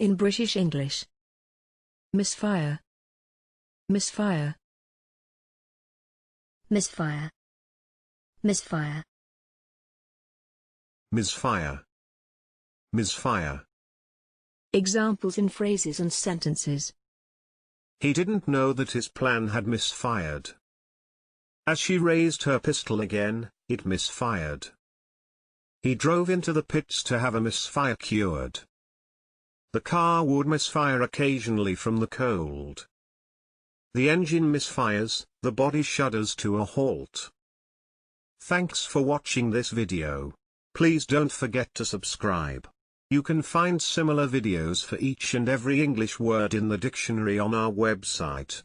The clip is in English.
In British English. Misfire. Misfire. Misfire. Misfire. Misfire. Misfire. Examples in phrases and sentences. He didn't know that his plan had misfired. As she raised her pistol again, it misfired. He drove into the pits to have a misfire cured. The car would misfire occasionally from the cold. The engine misfires, the body shudders to a halt. Thanks for watching this video. Please don't forget to subscribe. You can find similar videos for each and every English word in the dictionary on our website.